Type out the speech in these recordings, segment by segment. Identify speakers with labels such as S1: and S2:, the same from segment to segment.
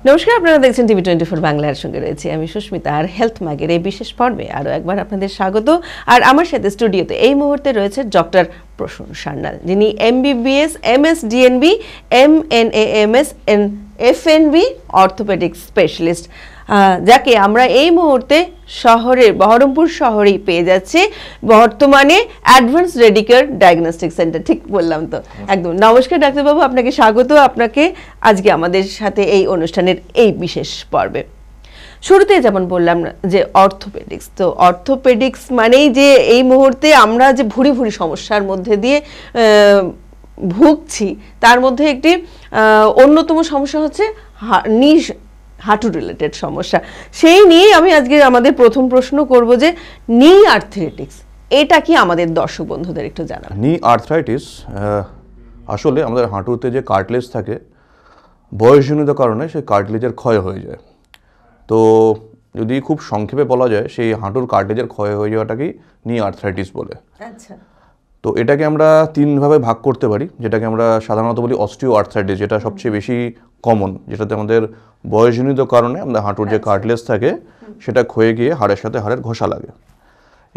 S1: নমস্কার, আপনারা দেখছেন টিভি24 বাংলার সঙ্গে রয়েছে আমি সুস্মিতা। আর হেলথ ম্যাগের এই বিশেষ পর্বে আরও একবার আপনাদের স্বাগত। আর আমার সাথে স্টুডিওতে এই মুহূর্তে রয়েছে ডক্টর প্রসূন সান্যাল, যিনি MBBS, MS DNB, MNAMS, FNB orthopaedic specialist, যাকে আমরা এই মুহূর্তে শহরের বহরমপুর শহরেই পেয়ে যাচ্ছি বর্তমানে অ্যাডভান্স রেডিকেয়ার ডায়াগনস্টিক সেন্টার। ঠিক বললাম তো? একদম। নমস্কার ডাক্তারবাবু, আপনাকে স্বাগত, আপনাকে আজকে আমাদের সাথে এই অনুষ্ঠানের এই বিশেষ পর্বে। শুরুতে যেমন বললাম যে অর্থোপেডিক্স, তো অর্থোপেডিক্স মানেই যে এই মুহূর্তে আমরা যে ভুরি ভুরি সমস্যার মধ্যে দিয়ে ভুগছি, তার মধ্যে একটি অন্যতম সমস্যা হচ্ছে হাঁটু রিলেটেড সমস্যা। সেই নিয়েই আমি আজকে আমাদের প্রথম প্রশ্ন করব যে নি আর্থ্রাইটিস এটা কি আমাদের দর্শক বন্ধুদের একটু জানান।
S2: নি আর্থ্রাইটিস আসলে আমাদের হাঁটুতে যে কার্টিলেজ থাকে, বয়সজনিত কারণে সেই কার্টিলেজের ক্ষয় হয়ে যায়। তো যদি খুব সংক্ষেপে বলা যায়, সেই হাঁটুর কার্টিলেজের ক্ষয় হয়ে যাওয়াটাকেই নি আর্থ্রাইটিস বলে।
S1: আচ্ছা।
S2: তো এটাকে আমরা তিনভাবে ভাগ করতে পারি, যেটাকে আমরা সাধারণত বলি অস্টিও আর্থ্রাইটিস, যেটা সবচেয়ে বেশি কমন, যেটাতে আমাদের বয়সজনিত কারণে আমাদের হাঁটুর যে কার্টিলেজ থাকে সেটা ক্ষয়ে গিয়ে হাড়ের সাথে হাড়ের ঘষা লাগে।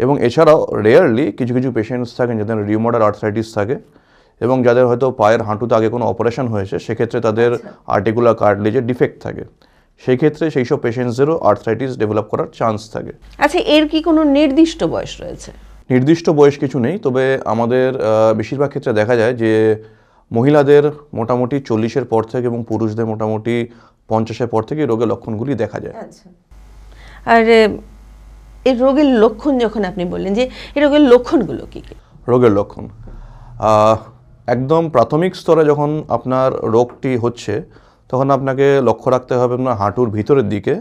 S2: এবং এছাড়াও রেয়ারলি কিছু কিছু পেশেন্টস থাকেন যাদের রিউমাটয়েড আর্থ্রাইটিস থাকে, এবং যাদের হয়তো পায়ের হাঁটুতে আগে কোনো অপারেশন হয়েছে, সেক্ষেত্রে তাদের আর্টিকুলার কার্টিলেজের ডিফেক্ট থাকে। সেই ক্ষেত্রে সেই সব পেশেন্টসদেরও আর্থ্রাইটিস ডেভেলপ করার চান্স থাকে।
S1: আচ্ছা, এর কি কোনো নির্দিষ্ট বয়স রয়েছে?
S2: নির্দিষ্ট বয়স কিছু নেই, তবে আমাদের বেশিরভাগ ক্ষেত্রে দেখা যায় যে মহিলাদের মোটামুটি 40-এর পর থেকে এবং পুরুষদের মোটামুটি 50-এর পর থেকে এই রোগের লক্ষণগুলি দেখা যায়।
S1: আচ্ছা। আর এই রোগের লক্ষণ যখন আপনি বললেন যে এই রোগের লক্ষণগুলো কী কী?
S2: রোগের লক্ষণ একদম প্রাথমিক স্তরে যখন আপনার রোগটি হচ্ছে, তখন আপনাকে লক্ষ্য রাখতে হবে আপনার হাঁটুর ভিতরের দিকে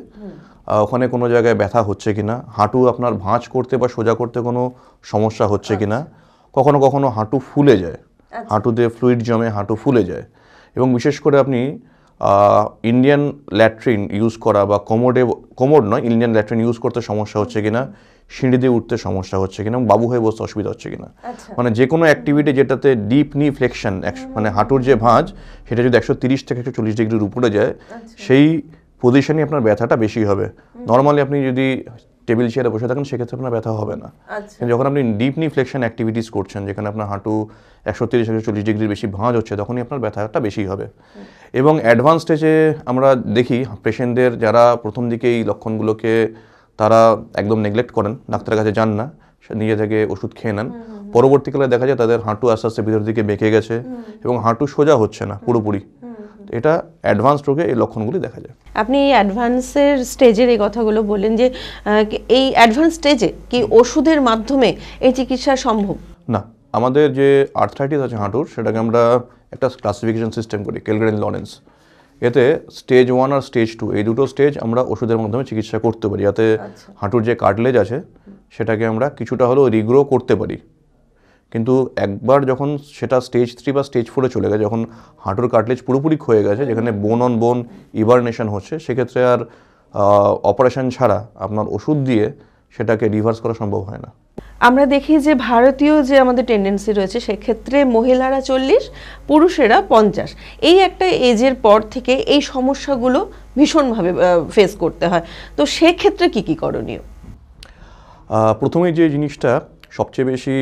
S2: ওখানে কোনো জায়গায় ব্যথা হচ্ছে কিনা, হাঁটু আপনার ভাঁজ করতে বা সোজা করতে কোনো সমস্যা হচ্ছে কিনা। কখনো কখনো হাঁটু ফুলে যায়, হাঁটুতে ফ্লুইড জমে হাঁটু ফুলে যায়। এবং বিশেষ করে আপনি ইন্ডিয়ান ল্যাট্রিন ইউজ করা বা কোমোড নয়, ইন্ডিয়ান ল্যাট্রিন ইউজ করতে সমস্যা হচ্ছে কিনা, সিঁড়ি দিয়ে উঠতে সমস্যা হচ্ছে কিনা, বাবু হয়ে বসতে অসুবিধা হচ্ছে কিনা। মানে যে কোনো অ্যাক্টিভিটি যেটাতে ডিপ নি ফ্লেকশন, মানে হাঁটুর যে ভাঁজ সেটা যদি 130 থেকে 140 ডিগ্রির উপরে যায়, সেই পজিশনই আপনার ব্যথাটা বেশি হবে। নর্মালি আপনি যদি টেবিল চেয়ারে বসে থাকেন সেক্ষেত্রে আপনার ব্যথা হবে না। কিন্তু যখন আপনি ডিপ নি ফ্লেকশন অ্যাক্টিভিটিস করছেন, যেখানে আপনার হাঁটু 130-140 ডিগ্রির বেশি ভাঁজ হচ্ছে, তখনই আপনার ব্যথাটা বেশি হবে। এবং অ্যাডভান্স স্টেজে আমরা দেখি পেশেন্টদের যারা প্রথম দিকে এই লক্ষণগুলোকে তারা একদম নেগলেক্ট করেন, ডাক্তারের কাছে যান না, নিজে থেকে ওষুধ খেয়ে নেন। পরবর্তীকালে দেখা যায় তাদের হাঁটু আস্তে আস্তে ভিতর দিকে বেঁকে গেছে এবং হাঁটু সোজা হচ্ছে না পুরোপুরি। এটা অ্যাডভান্স রোগে এই লক্ষণগুলি দেখা যায়।
S1: আপনি অ্যাডভান্সের স্টেজের এই কথাগুলো বললেন যে এই অ্যাডভান্স স্টেজে কি ওষুধের মাধ্যমে এই চিকিৎসা সম্ভব?
S2: না, আমাদের যে আর্থ্রাইটিস আছে হাঁটুর, সেটাকে আমরা একটা ক্লাসিফিকেশন সিস্টেম করি, কেলগ্রেন লরেন্স। এতে স্টেজ 1 আর স্টেজ 2 এই দুটো স্টেজ আমরা ওষুধের মাধ্যমে চিকিৎসা করতে পারি, যাতে হাঁটুর যে কার্টিলেজ আছে সেটাকে আমরা কিছুটা হলেও রিগ্রো করতে পারি। কিন্তু একবার যখন সেটা স্টেজ 3 বা স্টেজ 4-এ চলে গেছে, যখন হাঁটুর কার্টিলেজ পুরোপুরি ক্ষয়ে গেছে, যেখানে বোন অন বোন ইভারনেশন হচ্ছে, সেক্ষেত্রে আর অপারেশন ছাড়া আপনার ওষুধ দিয়ে সেটাকে রিভার্স করা সম্ভব হয় না।
S1: আমরা দেখি যে ভারতীয় যে আমাদের টেন্ডেন্সি রয়েছে, সেক্ষেত্রে মহিলারা 40, পুরুষেরা 50, এই একটা এজের পর থেকে এই সমস্যাগুলো ভীষণভাবে ফেস করতে হয়। তো সেক্ষেত্রে কি কি করণীয়?
S2: প্রথমে যে জিনিসটা সবচেয়ে বেশি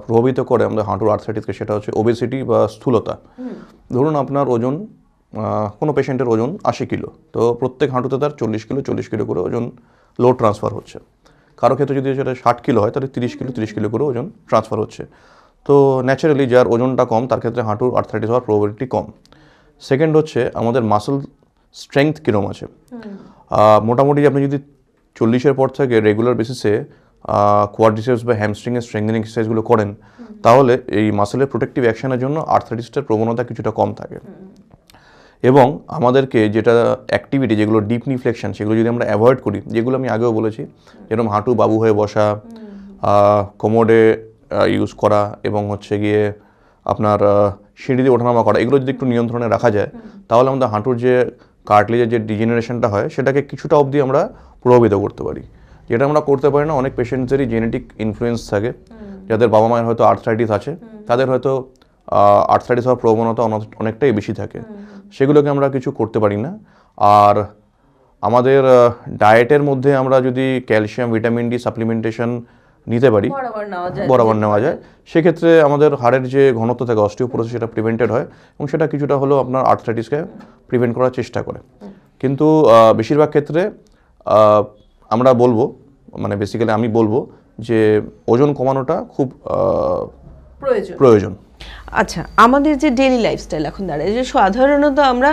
S2: প্রভাবিত করে আমাদের হাঁটুর আর্থ্রাইটিসকে, সেটা হচ্ছে ওবেসিটি বা স্থূলতা। ধরুন আপনার ওজন, কোনো পেশেন্টের ওজন 80 কিলো, তো প্রত্যেক হাঁটুতে তার 40 কিলো করে ওজন লোড ট্রান্সফার হচ্ছে। কারো ক্ষেত্রে যদি সেটা 60 কিলো হয়, তাহলে 30 কিলো করে ওজন ট্রান্সফার হচ্ছে। তো ন্যাচারালি যার ওজনটা কম, তার ক্ষেত্রে হাঁটুর আর্থ্রাইটিস হওয়ার প্রবাবিলিটি কম। সেকেন্ড হচ্ছে আমাদের মাসল স্ট্রেংথ কীরকম আছে। মোটামুটি আপনি যদি 40-এর পর থেকে রেগুলার বেসিসে কোয়াড্রিসেপস বা হ্যামস্ট্রিংয়ের স্ট্রেংথেনিং এক্সারসাইজগুলো করেন, তাহলে এই মাসেলের প্রোটেক্টিভ অ্যাকশনের জন্য আর্থ্রাইটিসটার প্রবণতা কিছুটা কম থাকে। এবং আমাদেরকে যেটা অ্যাক্টিভিটি, যেগুলো ডিপ নি ফ্লেকশন, সেগুলো যদি আমরা অ্যাভয়েড করি, যেগুলো আমি আগেও বলেছি, যেরকম হাঁটু বাবু হয়ে বসা, কোমোডে ইউজ করা, এবং হচ্ছে গিয়ে আপনার সিঁড়ি দিয়ে ওঠানামা করা, এগুলো যদি একটু নিয়ন্ত্রণে রাখা যায়, তাহলে আমাদের হাঁটুর যে কার্টিলেজের যে ডিজেনারেশনটা হয়, সেটাকে কিছুটা অবধি আমরা প্রভাবিত করতে পারি। যেটা আমরা করতে পারি না, অনেক পেশেন্টসেরই জেনেটিক ইনফ্লুয়েন্স থাকে, যাদের বাবা মায়ের হয়তো আর্থ্রাইটিস আছে, তাদের হয়তো আর্থ্রাইটিস হওয়ার প্রবণতা অনেকটাই বেশি থাকে, সেগুলোকে আমরা কিছু করতে পারি না। আর আমাদের ডায়েটের মধ্যে আমরা যদি ক্যালসিয়াম ভিটামিন ডি সাপ্লিমেন্টেশন নিতে পারি, বরাবর নেওয়া যায়, সেক্ষেত্রে আমাদের হাড়ের যে ঘনত্ব থাকে অস্টিওপোরোসিস সেটা প্রিভেন্টেড হয় এবং সেটা কিছুটা হলেও আপনার আর্থ্রাইটিসকে প্রিভেন্ট করার চেষ্টা করে। কিন্তু বেশিরভাগ ক্ষেত্রে আমরা বলবো, মানে বেসিক্যালি আমি বলবো যে ওজন কমানোটা খুব প্রয়োজন।
S1: আচ্ছা, আমাদের যে ডেইলি লাইফস্টাইল এখন দাঁড়ায়, যে সাধারণত আমরা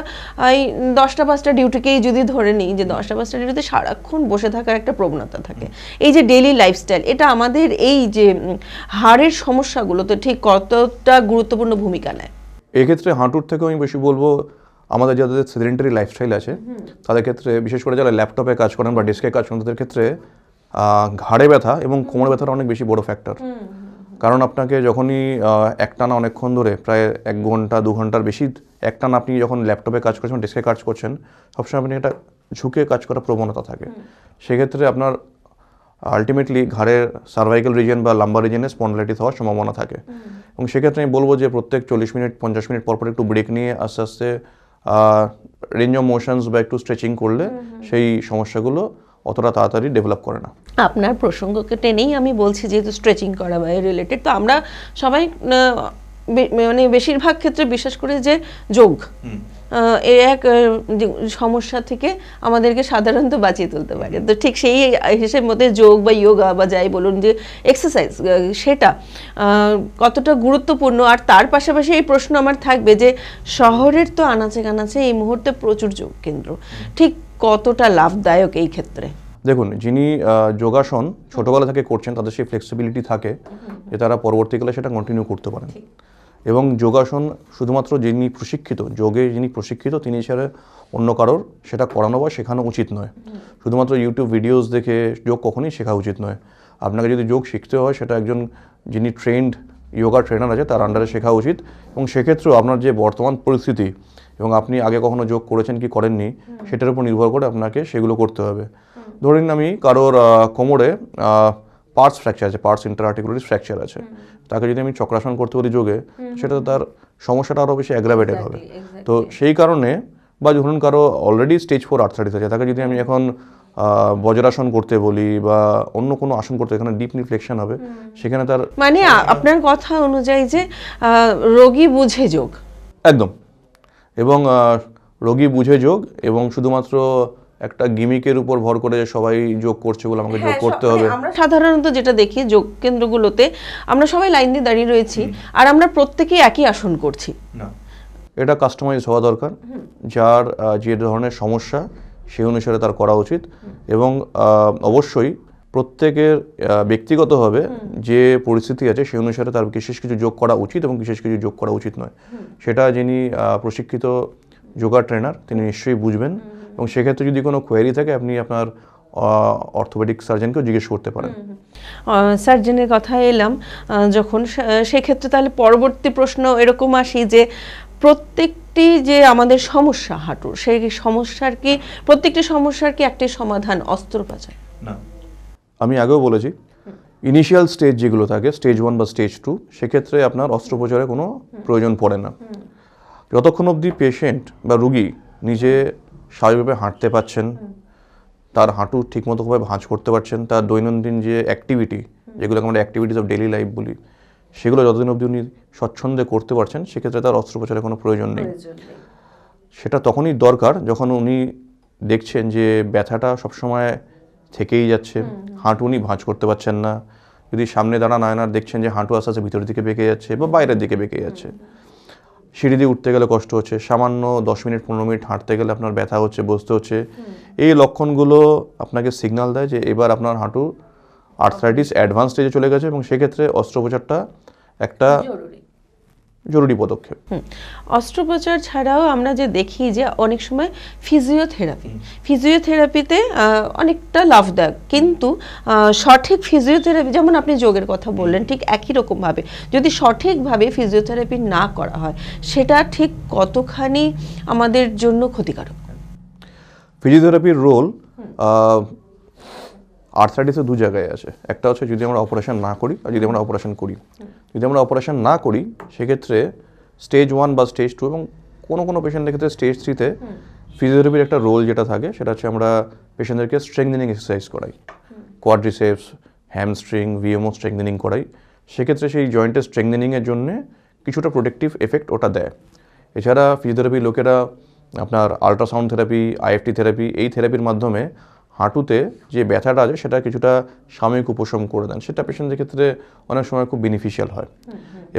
S1: এই 10টা-5টা ডিউটিকেই যদি ধরে নিই, যে 10টা-5টা ডিউটিতে সারাক্ষণ বসে থাকার একটা প্রবণতা থাকে, এই যে ডেইলি লাইফস্টাইল, এটা আমাদের এই যে হাড়ের সমস্যাগুলোতে ঠিক কতটা গুরুত্বপূর্ণ ভূমিকা নেয়?
S2: এক্ষেত্রে হাঁটুর থেকেও আমি বেশি বলবো আমাদের যাদের সেডেন্টারি লাইফস্টাইল আছে তাদের ক্ষেত্রে, বিশেষ করে যারা ল্যাপটপে কাজ করেন বা ডেস্কে কাজ করেন, তাদের ক্ষেত্রে ঘাড়ে ব্যথা এবং কোমরে ব্যথাটা অনেক বেশি বড় ফ্যাক্টর। কারণ আপনাকে যখনই একটানা অনেকক্ষণ ধরে, প্রায় 1 ঘন্টা 2 ঘন্টার বেশি একটানা আপনি যখন ল্যাপটপে কাজ করছেন, ডেস্কে কাজ করছেন, সবসময় আপনি এটা ঝুঁকে কাজ করার প্রবণতা থাকে। সেক্ষেত্রে আপনার আলটিমেটলি ঘাড়ের সার্ভাইকাল রিজিয়ন বা লাম্বার রিজিয়নে স্পন্ডাইলাইটিস হওয়ার সম্ভাবনা থাকে। এবং সেক্ষেত্রে আমি বলবো যে প্রত্যেক 40 মিনিট 50 মিনিট পর একটু ব্রেক নিয়ে আস্তে আস্তে রেঞ্জ অফ মোশনস বা একটু স্ট্রেচিং করলে সেই সমস্যাগুলো অতটা তাড়াতাড়ি ডেভেলপ করে না।
S1: আপনার প্রসঙ্গকে টেনেই আমি বলছি, যেহেতু স্ট্রেচিং করা বা রিলেটেড, তো আমরা সবাই মানে বেশিরভাগ ক্ষেত্রে বিশ্বাস করি যে যোগ এই এক সমস্যা থেকে আমাদেরকে সাধারণত বাঁচিয়ে তুলতে পারে। তো ঠিক সেই হিসেব মতে যোগ বা ইয়োগা বা যাই বলুন, যে এক্সারসাইজ, সেটা কতটা গুরুত্বপূর্ণ। আর তার পাশাপাশি এই প্রশ্ন আমার থাকবে যে শহরের তো আনাচে কানাচে এই মুহূর্তে প্রচুর যোগ কেন্দ্র, ঠিক কতটা লাভদায়ক এই ক্ষেত্রে?
S2: দেখুন, যিনি যোগাসন ছোটবেলা থেকে করছেন তাদের সেই ফ্লেক্সিবিলিটি থাকে যে তারা পরবর্তীকালে সেটা কন্টিনিউ করতে পারেন। এবং যোগাসন শুধুমাত্র যিনি প্রশিক্ষিত, যোগে যিনি প্রশিক্ষিত, তিনি ছাড়া অন্য কারোর সেটা করানো বা শেখানো উচিত নয়। শুধুমাত্র ইউটিউব ভিডিওস দেখে যোগ কখনোই শেখা উচিত নয়। আপনাকে যদি যোগ শিখতে হয়, সেটা একজন যিনি ট্রেন্ড যোগা ট্রেনার আছে তার আন্ডারে শেখা উচিত। এবং সেক্ষেত্রেও আপনার যে বর্তমান পরিস্থিতি এবং আপনি আগে কখনো যোগ করেছেন কি করেননি, সেটার উপর নির্ভর করে আপনাকে সেগুলো করতে হবে। ধরুন আমি কারোর কোমরে পার্টস ফ্র্যাকচার আছে, পার্টস ইন্টারআর্টিকুলারিস ফ্র্যাকচার আছে, তাকে যদি আমি চক্রাসন করতে বলি যোগে, সেটা তার সমস্যাটা আরও বেশি অ্যাগ্রাভেটেড হবে। তো সেই কারণে, বা ধরুন কারো অলরেডি স্টেজ 4 আর্থ্রাইটিস আছে, তাকে যদি আমি এখন বজ্রাসন করতে বলি বা অন্য কোনো আসন করতে, এখানে ডিপ ফ্লেকশন হবে, সেখানে তার
S1: মানে আপনার কথা অনুযায়ী যে রোগী বুঝে যোগ,
S2: একদম, এবং রোগী বুঝে যোগ, এবং শুধুমাত্র একটা গিমিকের উপর ভর করে সবাই যোগ করছে বলে আমাকে যোগ করতে হবে।
S1: আমরা সাধারণত যেটা দেখি যোগ কেন্দ্রগুলোতে, আমরা সবাই লাইন দিয়ে দাঁড়িয়ে রয়েছি আর আমরা প্রত্যেকেই একই আসন করছি
S2: না, এটা কাস্টমাইজ হওয়া দরকার। যার যে ধরনের সমস্যা সেই অনুসারে তার করা উচিত। এবং অবশ্যই প্রত্যেকের ব্যক্তিগতভাবে যে পরিস্থিতি আছে সেই অনুসারে তার বিশেষ কিছু যোগ করা উচিত এবং বিশেষ কিছু যোগ করা উচিত নয়। সেটা যিনি প্রশিক্ষিত যোগা ট্রেনার তিনি নিশ্চয়ই বুঝবেন। এবং সেক্ষেত্রে যদি কোনো কোয়েরি থাকে আপনি আপনার অর্থোপেডিক সার্জনকেও জিজ্ঞেস করতে পারেন।
S1: সার্জনের কথা এলাম যখন, সেক্ষেত্রে তাহলে পরবর্তী প্রশ্ন এরকম আসি যে প্রত্যেকটি যে আমাদের সমস্যা হাঁটুর, সেই সমস্যার কি প্রত্যেকটি সমস্যার কি একটি সমাধান অস্ত্রোপচার? না,
S2: আমি আগেও বলেছি ইনিশিয়াল স্টেজ যেগুলো থাকে, স্টেজ 1 বা স্টেজ 2, সেক্ষেত্রে আপনার অস্ত্রোপচারের কোনো প্রয়োজন পড়ে না। যতক্ষণ অবধি পেশেন্ট বা রুগী নিজে স্বাভাবিকভাবে হাঁটতে পারছেন, তার হাঁটু ঠিকমতোভাবে ভাঁজ করতে পারছেন, তার দৈনন্দিন যে অ্যাক্টিভিটি, যেগুলোকে আমরা অ্যাক্টিভিটিস অফ ডেইলি লাইফ বলি, সেগুলো যতদিন অবধি উনি স্বচ্ছন্দে করতে পারছেন, সেক্ষেত্রে তার অস্ত্রোপচারের কোনো প্রয়োজন নেই। সেটা তখনই দরকার যখন উনি দেখছেন যে ব্যথাটা সবসময় থেকেই যাচ্ছে, হাঁটু উনি ভাঁজ করতে পারছেন না, যদি সামনে দাঁড়ান আয়নার দেখছেন যে হাঁটু আস্তে আস্তে ভিতরের দিকে বেঁকে যাচ্ছে বা বাইরের দিকে বেঁকে যাচ্ছে, সিঁড়ি দিয়ে উঠতে গেলে কষ্ট হচ্ছে, সামান্য 10 মিনিট 15 মিনিট হাঁটতে গেলে আপনার ব্যথা হচ্ছে, বসতে হচ্ছে, এই লক্ষণগুলো আপনাকে সিগন্যাল দেয় যে এবার আপনার হাঁটু আর্থ্রাইটিস অ্যাডভান্স স্টেজে চলে গেছে এবং সেক্ষেত্রে অস্ত্রোপচারটা একটা জরুরি পদক্ষেপ।
S1: অস্ত্রোপচার ছাড়াও আমরা যে দেখি যে অনেক সময় ফিজিওথেরাপিতে অনেকটা লাভদায়ক, কিন্তু সঠিক ফিজিওথেরাপি, যেমন আপনি যোগের কথা বললেন, ঠিক একই রকমভাবে যদি সঠিকভাবে ফিজিওথেরাপি না করা হয়, সেটা ঠিক কতখানি আমাদের জন্য ক্ষতিকারক?
S2: ফিজিওথেরাপির রোল আর্থ্রাইটিসের 2 জায়গায় আছে। একটা হচ্ছে যদি আমরা অপারেশন না করি আর যদি আমরা অপারেশন করি। যদি আমরা অপারেশন না করি সেক্ষেত্রে স্টেজ 1 বা স্টেজ 2 এবং কোনো কোনো পেশেন্টের ক্ষেত্রে স্টেজ 3-তে ফিজিওথেরাপির একটা রোল যেটা থাকে সেটা হচ্ছে আমরা পেশেন্টদেরকে স্ট্রেংথেনিং এক্সারসাইজ করাই, কোয়াড্রিসেপস, হ্যামস্ট্রিং, ভিএমও স্ট্রেংথেনিং করাই। সেক্ষেত্রে সেই জয়েন্টের স্ট্রেংথেনিংয়ের জন্য কিছুটা প্রোটেক্টিভ এফেক্ট ওটা দেয়। এছাড়া ফিজিওথেরাপি লোকেরা আপনার আল্ট্রাসাউন্ড থেরাপি, আইএফটি থেরাপি, এই থেরাপির মাধ্যমে হাঁটুতে যে ব্যথাটা আছে সেটা কিছুটা সাময়িক উপশম করে দেন, সেটা পেশেন্টদের ক্ষেত্রে অনেক সময় খুব বেনিফিশিয়াল হয়।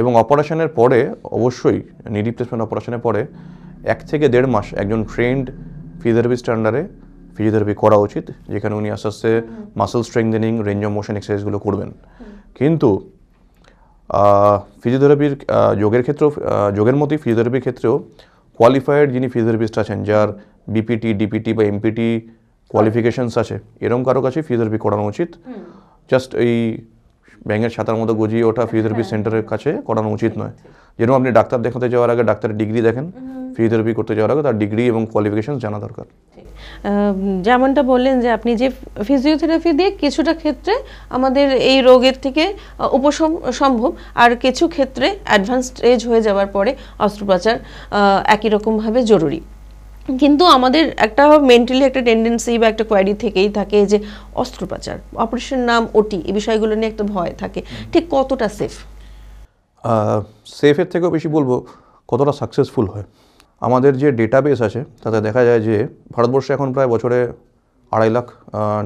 S2: এবং অপারেশনের পরে অবশ্যই নি রিপ্লেসমেন্ট অপারেশনের পরে 1 থেকে 1.5 মাস একজন ট্রেন্ড ফিজিওথেরাপিস্ট আন্ডারে ফিজিওথেরাপি করা উচিত, যেখানে উনি আস্তে আস্তে muscle strengthening, range of motion এক্সারসাইজগুলো করবেন। কিন্তু ফিজিওথেরাপির যোগের মতোই ফিজিওথেরাপির ক্ষেত্রেও কোয়ালিফাইড যিনি ফিজিওথেরাপিস্ট আছেন, যার বিপিটি, ডিপিটি বা এমপিটি কোয়ালিফিকেশনস আছে, এরকম কারো কাছে ফিজিওথেরাপি করানো উচিত। জাস্ট এই ব্যাঙের ছাতার মতো গজিয়ে ওঠা ফিজিওথেরাপি সেন্টারের কাছে করানো উচিত নয়। যেরকম আপনি ডাক্তার দেখাতে যাওয়ার আগে ডাক্তারের ডিগ্রি দেখেন, ফিজিওথেরাপি করতে যাওয়ার আগে তার ডিগ্রি এবং কোয়ালিফিকেশন জানা দরকার।
S1: যেমনটা বললেন যে আপনি যে ফিজিওথেরাপি দিয়ে কিছুটা ক্ষেত্রে আমাদের এই রোগের থেকে উপশম সম্ভব, আর কিছু ক্ষেত্রে অ্যাডভান্স স্টেজ হয়ে যাওয়ার পরে অস্ত্রোপচার একই রকমভাবে জরুরি। কিন্তু আমাদের একটা মেন্টালি একটা টেন্ডেন্সি বা একটা কোয়ারি থেকেই থাকে যে অস্ত্রোপচার, অপারেশন নাম ওটি, এই বিষয়গুলো নিয়ে একটা ভয় থাকে। ঠিক কতটা সেফ?
S2: সেফের থেকেও বেশি বলবো কতটা সাকসেসফুল হয়। আমাদের যে ডেটাবেস আছে তাতে দেখা যায় যে ভারতবর্ষে এখন প্রায় বছরে 2.5 লাখ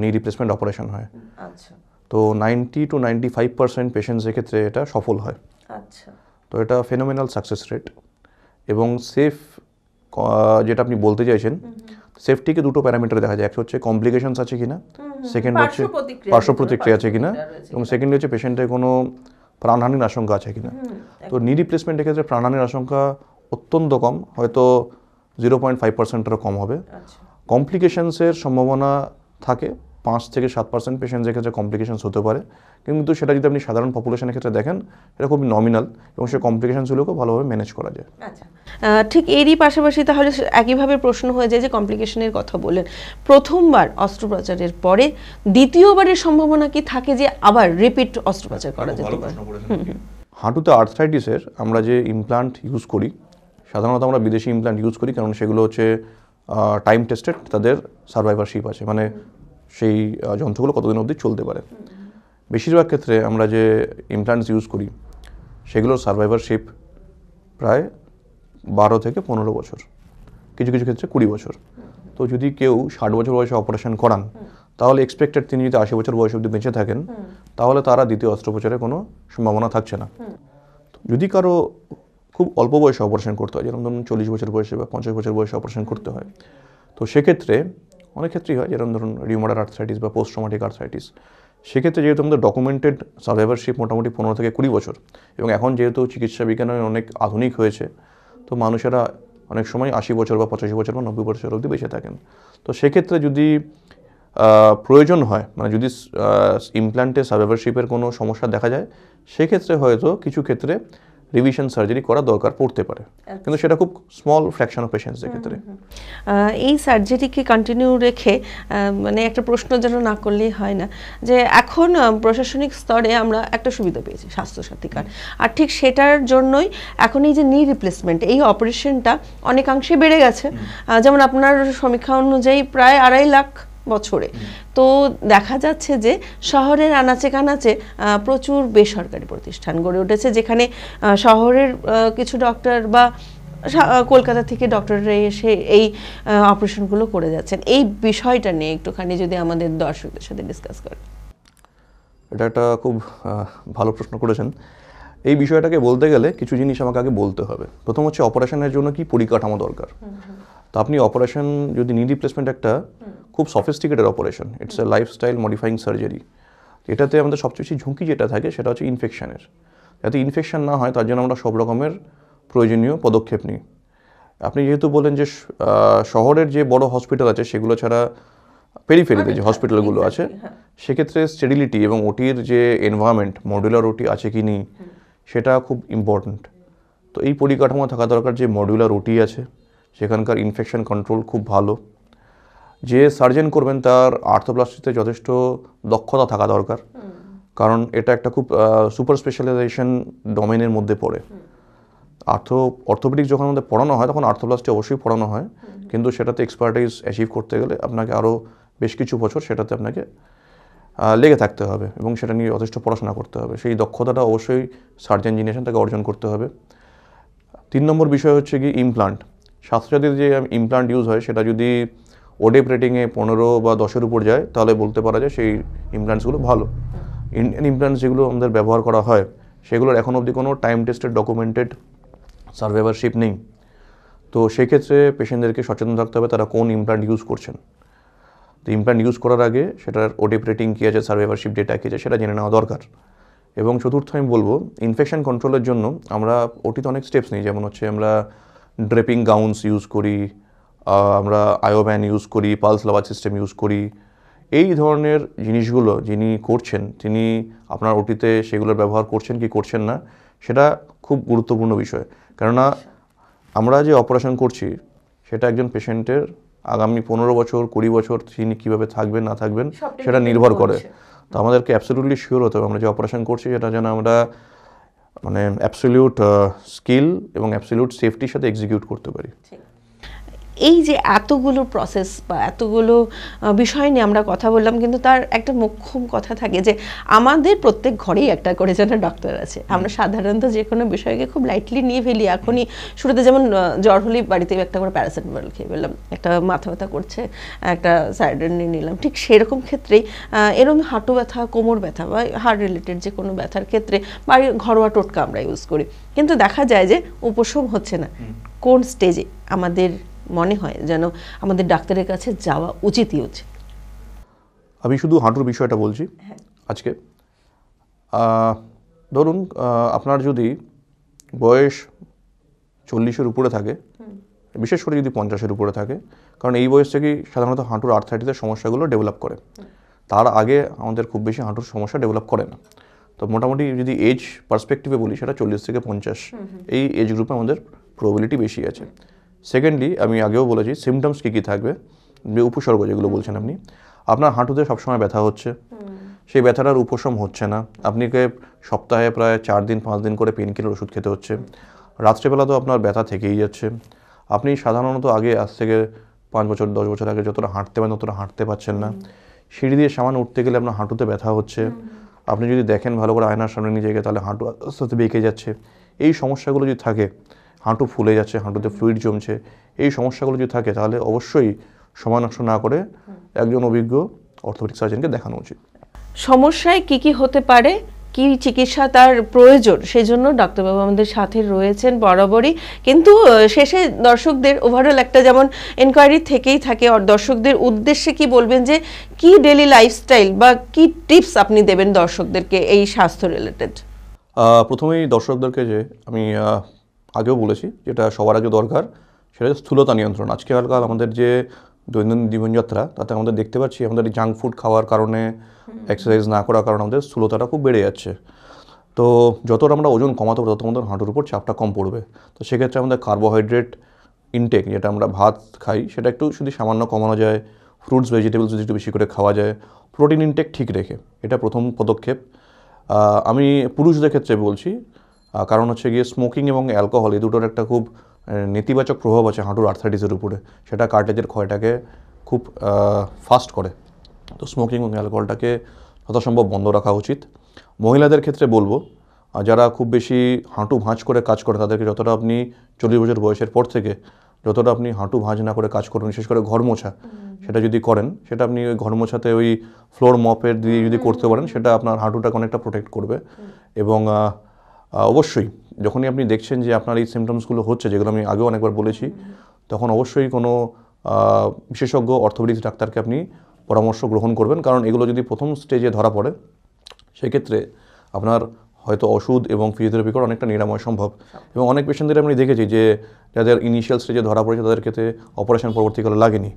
S2: নি রিপ্লেসমেন্ট অপারেশন হয়।
S1: আচ্ছা।
S2: তো 90 to 95% পেশেন্টসের ক্ষেত্রে এটা সফল হয়।
S1: আচ্ছা।
S2: তো এটা ফেনোমেনাল সাকসেস রেট। এবং সেফ যেটা আপনি বলতে চাইছেন, সেফটিকে দুটো প্যারামিটার দেখা যায়। একটা হচ্ছে কমপ্লিকেশনস আছে কিনা, সেকেন্ড হচ্ছে পার্শ্ব প্রতিক্রিয়া আছে কিনা, এবং সেকেন্ড হচ্ছে পেশেন্টের কোনো প্রাণহানির আশঙ্কা আছে কিনা। তো নি রিপ্লেসমেন্টের ক্ষেত্রে প্রাণহানির আশঙ্কা অত্যন্ত কম, হয়তো 0.5%-এরও কম হবে। কমপ্লিকেশনসের সম্ভাবনা থাকে 5 থেকে 7% পেশেন্টসের ক্ষেত্রে কমপ্লিকেশনস হতে পারে, কিন্তু সেটা যদি আপনি সাধারণ পপুলেশনের ক্ষেত্রে দেখেন এটা খুব নমিনাল, এবং সেই কমপ্লিকেশনসগুলোকে ভালোভাবে ম্যানেজ করা যায়।
S1: আচ্ছা, ঠিক এরই পাশাপাশি তাহলে একইভাবে প্রশ্ন হয়ে যায় যে কমপ্লিকেশনের কথা বলেন, প্রথমবার অস্ত্রোপচারের পরে দ্বিতীয়বারের সম্ভাবনা কি থাকে যে আবার রিপিট অস্ত্রোপচার করা যেতে পারে?
S2: হাঁটুতে আর্থ্রাইটিসের আমরা যে ইমপ্লান্ট ইউজ করি, সাধারণত আমরা বিদেশি ইমপ্লান্ট ইউজ করি, কারণ সেগুলো হচ্ছে টাইম টেস্টেড, তাদের সার্ভাইভারশিপ আছে, মানে সেই যন্ত্রগুলো কতদিন অবধি চলতে পারে। বেশিরভাগ ক্ষেত্রে আমরা যে ইমপ্লান্টস ইউজ করি সেগুলোর সার্ভাইভারশিপ প্রায় 12 থেকে 15 বছর, কিছু কিছু ক্ষেত্রে 20 বছর। তো যদি কেউ 60 বছর বয়সে অপারেশন করান, তাহলে এক্সপেক্টেড তিনি যদি 80 বছর বয়স অবধি বেঁচে থাকেন, তাহলে তারা দ্বিতীয় অস্ত্রোপচারের কোনো সম্ভাবনা থাকছে না। যদি কারো খুব অল্প বয়সে অপারেশন করতে হয়, যেরকম ধরুন 40 বছর বয়সে বা 50 বছর বয়সে অপারেশন করতে হয়, তো সেক্ষেত্রে অনেক ক্ষেত্রেই হয়, যেরকম ধরুন রিউমাটয়েড আর্থ্রাইটিস বা পোস্ট ট্রমাটিক আর্থ্রাইটিস, সেক্ষেত্রে যেহেতু আমাদের ডকুমেন্টেড সার্ভাইভারশিপ মোটামুটি 15 থেকে 20 বছর, এবং এখন যেহেতু চিকিৎসা বিজ্ঞানের অনেক আধুনিক হয়েছে, তো মানুষেরা অনেক সময় 80 বছর বা 85 বছর বা 90 বছর অবধি বেঁচে থাকেন। তো সেক্ষেত্রে যদি প্রয়োজন হয়, মানে যদি ইমপ্ল্যান্টে সার্ভাইভারশিপের কোনো সমস্যা দেখা যায়, সেক্ষেত্রে হয়তো কিছু ক্ষেত্রে রিভিশন সার্জারি করা দরকার পড়তে পারে, কিন্তু সেটা খুব স্মল ফ্র্যাকশন অফ পেশেন্টসদের ক্ষেত্রে।
S1: এই সার্জারিকে কন্টিনিউ রেখে মানে একটা প্রশ্ন যেন না করলেই হয় না, যে এখন প্রশাসনিক স্তরে আমরা একটা সুবিধা পেয়েছি স্বাস্থ্যসাথী কার্ড, আর ঠিক সেটার জন্যই এখন এই যে নি রিপ্লেসমেন্ট, এই অপারেশনটা অনেকাংশে বেড়ে গেছে। যেমন আপনার সমীক্ষা অনুযায়ী প্রায় 2.5 লাখ বছরে। তো দেখা যাচ্ছে যে শহরের আনাচে কানাচে প্রচুর বেসরকারি প্রতিষ্ঠান গড়ে উঠেছে, যেখানে শহরের কিছু ডক্টর বা কলকাতা থেকে ডক্টররা এসে এই অপারেশনগুলো করে যাচ্ছেন। এই বিষয়টা নিয়ে একটুখানি যদি আমাদের দর্শকদের সাথে ডিসকাস করেন।
S2: এটা একটা খুব ভালো প্রশ্ন করেছেন। এই বিষয়টাকে বলতে গেলে কিছু জিনিস আমাকে আগে বলতে হবে। প্রথম হচ্ছে অপারেশনের জন্য কি পরিকাঠামো দরকার। তো আপনি অপারেশন যদি নি রিপ্লেসমেন্ট একটা খুব sophisticated operation, it's a lifestyle modifying surgery. এটাতে আমাদের সবচেয়ে বেশি ঝুঁকি যেটা থাকে সেটা হচ্ছে ইনফেকশনের। যাতে ইনফেকশন না হয় তার জন্য আমরা সব রকমের প্রয়োজনীয় পদক্ষেপ নিই। আপনি যেহেতু বলেন যে শহরের যে বড় হসপিটাল আছে সেগুলো ছাড়া পেরিফেরিতে যে হসপিটালগুলো আছে, সেক্ষেত্রে স্টেরিলিটি এবং ওটির যে এনভায়রনমেন্ট, মডুলার ওটি আছে কি নেই, সেটা খুব ইম্পর্ট্যান্ট। তো এই পরিকাঠামো থাকা দরকার, যে মডুলার ওটি আছে সেখানকার ইনফেকশন কন্ট্রোল খুব ভালো, যে সার্জন করবেন তার আর্থোপ্লাস্টিতে যথেষ্ট দক্ষতা থাকা দরকার, কারণ এটা একটা খুব সুপার স্পেশালাইজেশন ডোমেনের মধ্যে পড়ে। অর্থোপেডিক্স যখন আমাদের পড়ানো হয় তখন আর্থোপ্লাস্টি অবশ্যই পড়ানো হয়, কিন্তু সেটাতে এক্সপার্টাইজ অ্যাচিভ করতে গেলে আপনাকে আরও বেশ কিছু বছর সেটাতে আপনাকে লেগে থাকতে হবে এবং সেটা নিয়ে যথেষ্ট পড়াশোনা করতে হবে। সেই দক্ষতাটা অবশ্যই সার্জন যিনি আছেন তাকে অর্জন করতে হবে। 3 নম্বর বিষয় হচ্ছে কি ইমপ্লান্ট। স্বাস্থ্যসাথীতে যে ইমপ্লান্ট ইউজ হয় সেটা যদি ওডেপ রেটিংয়ে 15 বা 10-এর উপর যায় তাহলে বলতে পারা যায় সেই ইমপ্লান্টসগুলো ভালো। ইন্ডিয়ান ইমপ্লান্টস যেগুলো আমাদের ব্যবহার করা হয় সেগুলোর এখন অবধি কোনো টাইম টেস্টেড ডকুমেন্টেড সার্ভাইভারশিপ নেই। তো সেক্ষেত্রে পেশেন্টদেরকে সচেতন থাকতে হবে তারা কোন ইমপ্লান্ট ইউজ করছেন। তো ইমপ্লান্ট ইউজ করার আগে সেটার ওডেপ রেটিং কী আছে, সার্ভাইভারশিপ ডেটা কী আছে সেটা জেনে নেওয়া দরকার। এবং চতুর্থ আমি বলবো ইনফেকশন কন্ট্রোলের জন্য আমরা ওটিতে অনেক স্টেপস নিই, যেমন হচ্ছে আমরা ড্রেপিং গাউন্স ইউজ করি, আমরা আয়োব্যান ইউজ করি, পালস লাভার সিস্টেম ইউজ করি। এই ধরনের জিনিসগুলো যিনি করছেন তিনি আপনার ওটিতে সেগুলোর ব্যবহার করছেন কি করছেন না সেটা খুব গুরুত্বপূর্ণ বিষয়। কেননা আমরা যে অপারেশন করছি সেটা একজন পেশেন্টের আগামী 15 বছর 20 বছর তিনি কীভাবে থাকবেন না থাকবেন সেটা নির্ভর করে। তো আমাদেরকে অ্যাবসলিউটলি শিওর হতে হবে আমরা যে অপারেশন করছি সেটা যেন আমরা মানে অ্যাবসলিউট স্কিল এবং অ্যাবসলিউট সেফটির সাথে এক্সিকিউট করতে পারি।
S1: এই যে এতগুলো প্রসেস বা এতগুলো বিষয় নিয়ে আমরা কথা বললাম, কিন্তু তার একটা মোক্ষম কথা থাকে যে আমাদের প্রত্যেক ঘরেই একটা করে যেন ডক্টর আছে। আমরা সাধারণত যে কোনো বিষয়কে খুব লাইটলি নিয়ে ফেলি। এখনই শুরুতে যেমন জ্বর হলেই বাড়িতে একটা করে প্যারাসিটামল খেয়ে ফেললাম, একটা মাথা ব্যথা করছে একটা সাইডেন নিয়ে নিলাম, ঠিক সেরকম ক্ষেত্রেই এরকম হাঁটু ব্যথা, কোমর ব্যথা বা হার্ট রিলেটেড যে কোনো ব্যথার ক্ষেত্রে বাড়ির ঘরোয়া টোটকা আমরা ইউজ করি, কিন্তু দেখা যায় যে উপশম হচ্ছে না। কোন স্টেজে আমাদের মনে হয় যেন আমাদের ডাক্তারের কাছে যাওয়া উচিতই উচিত?
S2: আমি শুধু হাঁটুর বিষয়টা বলছি আজকে। ধরুন আপনার যদি বয়স 40-এর উপরে থাকে, বিশেষ করে যদি 50-এর উপরে থাকে, কারণ এই বয়স থেকেই সাধারণত হাঁটুর আর্থ্রাইটিসের সমস্যাগুলো ডেভেলপ করে। তার আগে আমাদের খুব বেশি হাঁটুর সমস্যা ডেভেলপ করে না। তো মোটামুটি যদি এজ পার্সপেক্টিভে বলি সেটা 40 থেকে 50 এই এজ গ্রুপে আমাদের প্রবাবিলিটি বেশি আছে। সেকেন্ডলি আমি আগেও বলেছি সিমটমস কী কী থাকবে, যে উপসর্গ যেগুলো বলছেন আপনি, আপনার হাঁটুতে সবসময় ব্যথা হচ্ছে, সেই ব্যথাটার উপশম হচ্ছে না, আপনাকে সপ্তাহে প্রায় 4 দিন 5 দিন করে পেন কিলার ওষুধ খেতে হচ্ছে, রাত্রেবেলা তো আপনার ব্যথা থেকেই যাচ্ছে, আপনি সাধারণত আগে আজ থেকে 5 বছর 10 বছর আগে যতটা হাঁটতে পারেন ততটা হাঁটতে পারছেন না, সিঁড়ি দিয়ে সামান্য উঠতে গেলে আপনার হাঁটুতে ব্যথা হচ্ছে, আপনি যদি দেখেন ভালো করে আয়নার সামনে নিজেকে তাহলে হাঁটু আস্তে আস্তে বেঁকে যাচ্ছে। এই সমস্যাগুলো যদি থাকে, হাঁটু ফুলে যাচ্ছে, হাঁটুতে ফ্লুইড জমছে, এই সমস্যাগুলো যদি থাকে তাহলে অবশ্যই সময় নষ্ট না করে একজন অভিজ্ঞ অর্থোপেডিক সার্জনকে দেখানো উচিত।
S1: সমস্যায় কি কি হতে পারে, কি চিকিৎসা তার প্রয়োজন, সেই জন্য ডাক্তারবাবু আমাদের সাথে রয়েছেন বরাবরই। কিন্তু শেষে দর্শকদের ওভারঅল একটা যেমন এনকোয়ারি থেকেই থাকে, দর্শকদের উদ্দেশ্যে কি বলবেন যে কি ডেইলি লাইফস্টাইল বা কি টিপস আপনি দেবেন দর্শকদেরকে এই স্বাস্থ্য রিলেটেড?
S2: প্রথমেই দর্শকদেরকে যে আমি আগেও বলেছি যেটা সবার আগে দরকার সেটা স্থূলতা নিয়ন্ত্রণ। আজকালকাল আমাদের যে দৈনন্দিন জীবনযাত্রা তাতে আমাদের দেখতে পাচ্ছি আমাদের জাঙ্ক ফুড খাওয়ার কারণে, এক্সারসাইজ না করার কারণে আমাদের স্থূলতাটা খুব বেড়ে যাচ্ছে। তো যতটা আমরা ওজন কমাতে পারবো তত আমাদের হাঁটুর উপর চাপটা কম পড়বে। তো সেক্ষেত্রে আমাদের কার্বোহাইড্রেট ইনটেক, যেটা আমরা ভাত খাই সেটা একটু শুধু সামান্য কমানো যায়, ফ্রুটস ভেজিটেবলস যদি একটু বেশি করে খাওয়া যায়, প্রোটিন ইনটেক ঠিক রেখে, এটা প্রথম পদক্ষেপ। আমি পুরুষদের ক্ষেত্রে বলছি, কারণ হচ্ছে গিয়ে স্মোকিং এবং অ্যালকোহল এই দুটোর একটা খুব নেতিবাচক প্রভাব আছে হাঁটুর আর্থ্রাইটিসের উপরে, সেটা কার্টেজের ক্ষয়টাকে খুব ফাস্ট করে। তো স্মোকিং এবং অ্যালকোহলটাকে যথাসম্ভব বন্ধ রাখা উচিত। মহিলাদের ক্ষেত্রে বলবো যারা খুব বেশি হাঁটু ভাঁজ করে কাজ করে তাদেরকে যতটা আপনি 40 বছর বয়সের পর থেকে যতটা আপনি হাঁটু ভাঁজ না করে কাজ করুন, বিশেষ করে ঘর মোছা, সেটা যদি করেন, সেটা আপনি ওই ঘর মোছাতে ওই ফ্লোর মপের দিয়ে যদি করতে পারেন সেটা আপনার হাঁটুটাকে অনেকটা প্রোটেক্ট করবে। এবং অবশ্যই যখনই আপনি দেখছেন যে আপনার এই সিমটমসগুলো হচ্ছে, যেগুলো আমি আগেও অনেকবার বলেছি, তখন অবশ্যই কোনো বিশেষজ্ঞ অর্থোপেডিক্স ডাক্তারকে আপনি পরামর্শ গ্রহণ করবেন। কারণ এগুলো যদি প্রথম স্টেজে ধরা পড়ে সেক্ষেত্রে আপনার হয়তো ওষুধ এবং ফিজিওথেরাপি করে অনেকটা নিরাময় সম্ভব। এবং অনেক পেশেন্টদের আমি দেখেছি যে যাদের ইনিশিয়াল স্টেজে ধরা পড়েছে তাদের ক্ষেত্রে অপারেশন পরবর্তীকালে লাগেনি।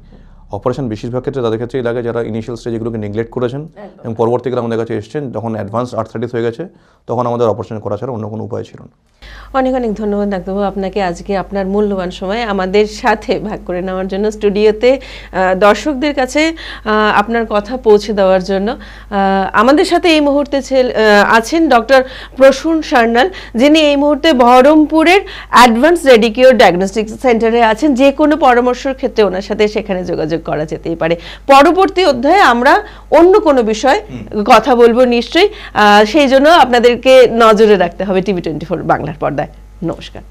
S2: অপারেশন বেশিরভাগ ক্ষেত্রে তাদের ক্ষেত্রেই লাগে যারা ইনিশিয়াল স্টেজ এগুলোকে নেগলেক্ট করেছেন এবং পরবর্তীকালে আমাদের কাছে এসেছেন যখন অ্যাডভান্স আর্থ্রাইটিস হয়ে গেছে, তখন আমাদের অপারেশন করা ছাড়া অন্য কোনো উপায় ছিল না।
S1: অনেক অনেক ধন্যবাদ ডাক্তারবাবু আপনাকে আজকে আপনার মূল্যবান সময় আমাদের সাথে ভাগ করে নেওয়ার জন্য, স্টুডিওতে দর্শকদের কাছে আপনার কথা পৌঁছে দেওয়ার জন্য। আমাদের সাথে এই মুহূর্তে আছেন ডক্টর প্রসূন সান্যাল, যিনি এই মুহূর্তে বহরমপুরের অ্যাডভান্স রেডিকিওর ডায়াগনস্টিক সেন্টারে আছেন। যে কোনো পরামর্শের ক্ষেত্রে ওনার সাথে সেখানে যোগাযোগ করা যেতেই পারে। পরবর্তী অধ্যায়ে আমরা অন্য কোনো বিষয় কথা বলবো নিশ্চয়ই, সেই জন্য আপনাদেরকে নজরে রাখতে হবে টিভি 24 বাংলার পর্দায়। নমস্কার।